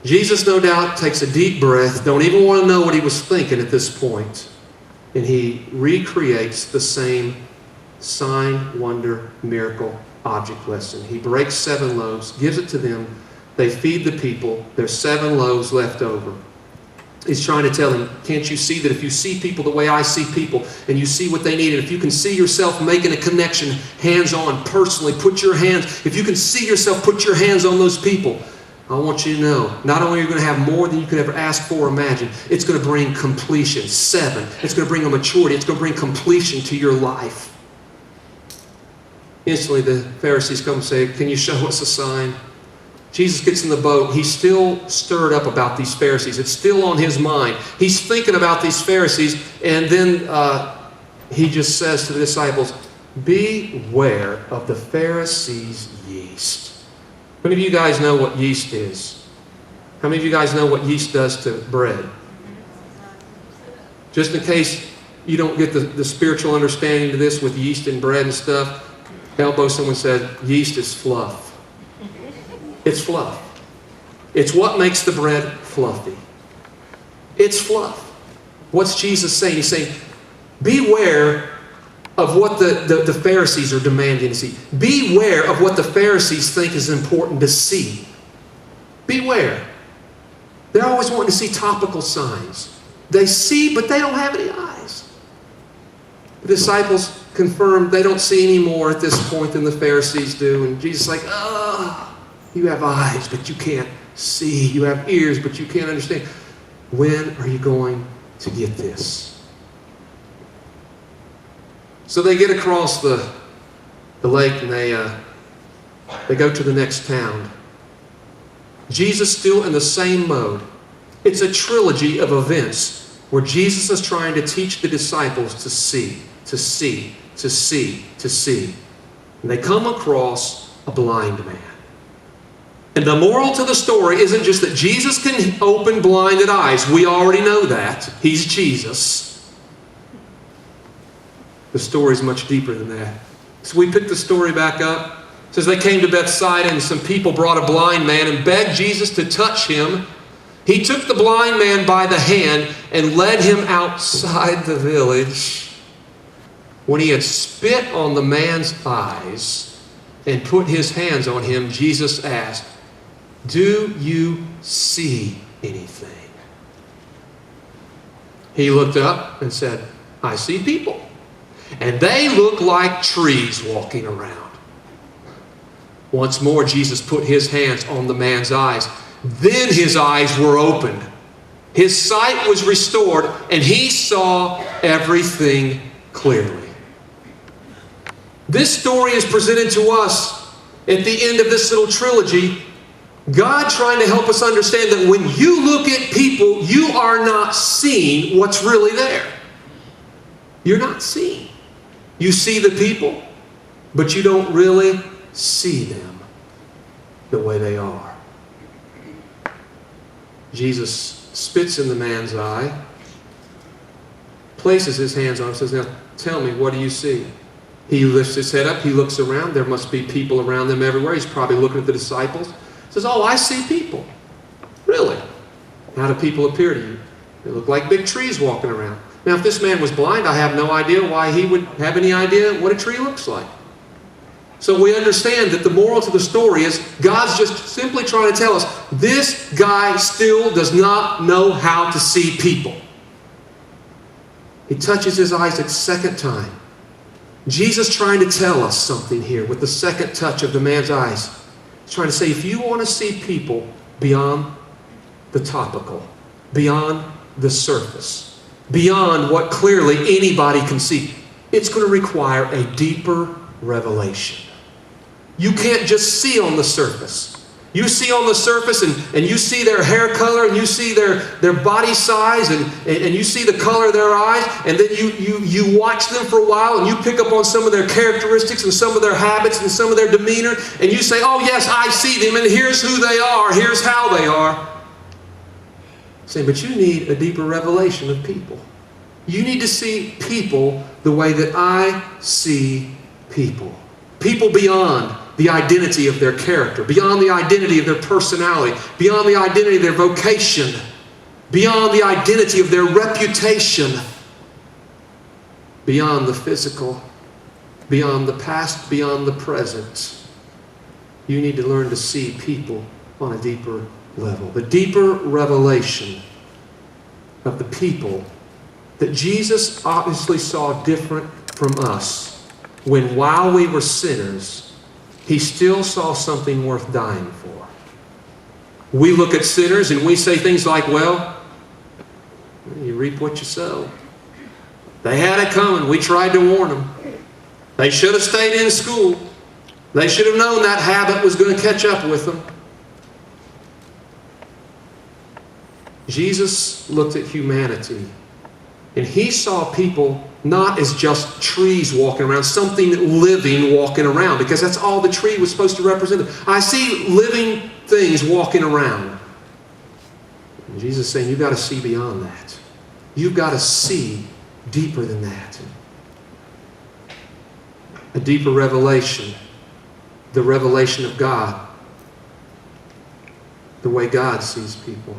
Jesus, no doubt, takes a deep breath, don't even want to know what he was thinking at this point, and he recreates the same sign, wonder, miracle, object lesson. He breaks 7 loaves, gives it to them. They feed the people. There's 7 loaves left over. He's trying to tell them, can't you see that if you see people the way I see people, and you see what they need, and if you can see yourself making a connection, hands-on, personally, if you can see yourself put your hands on those people, I want you to know, not only are you going to have more than you could ever ask for or imagine, it's going to bring completion. 7. It's going to bring a maturity. It's going to bring completion to your life. Instantly, the Pharisees come and say, can you show us a sign? Jesus gets in the boat. He's still stirred up about these Pharisees. It's still on his mind. He's thinking about these Pharisees, and then he just says to the disciples, beware of the Pharisees' yeast. How many of you guys know what yeast is? How many of you guys know what yeast does to bread? Just in case you don't get the spiritual understanding to this with yeast and bread and stuff, elbow someone said, yeast is fluff. It's fluff. It's what makes the bread fluffy. It's fluff. What's Jesus saying? He's saying, beware of what the Pharisees are demanding to see. Beware of what the Pharisees think is important to see. Beware. They're always wanting to see topical signs. They see, but they don't have any eyes. The disciples confirmed they don't see any more at this point than the Pharisees do. And Jesus is like, you have eyes, but you can't see. You have ears, but you can't understand. When are you going to get this? So they get across the lake and they go to the next town. Jesus still in the same mode. It's a trilogy of events where Jesus is trying to teach the disciples to see, to see, to see, to see. And they come across a blind man. And the moral to the story isn't just that Jesus can open blinded eyes. We already know that. He's Jesus. The story is much deeper than that. So we pick the story back up. It says they came to Bethsaida, and some people brought a blind man and begged Jesus to touch him. He took the blind man by the hand and led him outside the village. When he had spit on the man's eyes and put his hands on him, Jesus asked, do you see anything? He looked up and said, I see people, and they look like trees walking around. Once more, Jesus put his hands on the man's eyes. Then his eyes were opened. His sight was restored, and he saw everything clearly. This story is presented to us at the end of this little trilogy. God trying to help us understand that when you look at people, you are not seeing what's really there. You're not seeing. You see the people, but you don't really see them the way they are. Jesus spits in the man's eye, places his hands on him, says, now tell me, what do you see? He lifts his head up, he looks around, there must be people around them everywhere. He's probably looking at the disciples. He says, oh, I see people. Really? How do people appear to you? They look like big trees walking around. Now, if this man was blind, I have no idea why he would have any idea what a tree looks like. So we understand that the moral to the story is God's just simply trying to tell us, this guy still does not know how to see people. He touches his eyes a second time. Jesus trying to tell us something here with the second touch of the man's eyes. He's trying to say, if you want to see people beyond the topical, beyond the surface, beyond what clearly anybody can see, it's going to require a deeper revelation. You can't just see on the surface. You see on the surface and you see their hair color and you see their body size and you see the color of their eyes, and then you watch them for a while and you pick up on some of their characteristics and some of their habits and some of their demeanor, and you say, oh yes, I see them and here's who they are, here's how they are. Saying, but you need a deeper revelation of people. You need to see people the way that I see people. People beyond the identity of their character, beyond the identity of their personality, beyond the identity of their vocation, beyond the identity of their reputation, beyond the physical, beyond the past, beyond the present. You need to learn to see people on a deeper level. The deeper revelation of the people that Jesus obviously saw different from us, when while we were sinners, He still saw something worth dying for. We look at sinners and we say things like, well, you reap what you sow. They had it coming. We tried to warn them. They should have stayed in school. They should have known that habit was going to catch up with them. Jesus looked at humanity, and He saw people not as just trees walking around, something living walking around, because that's all the tree was supposed to represent. I see living things walking around. And Jesus is saying, you've got to see beyond that. You've got to see deeper than that. A deeper revelation, the revelation of God, the way God sees people.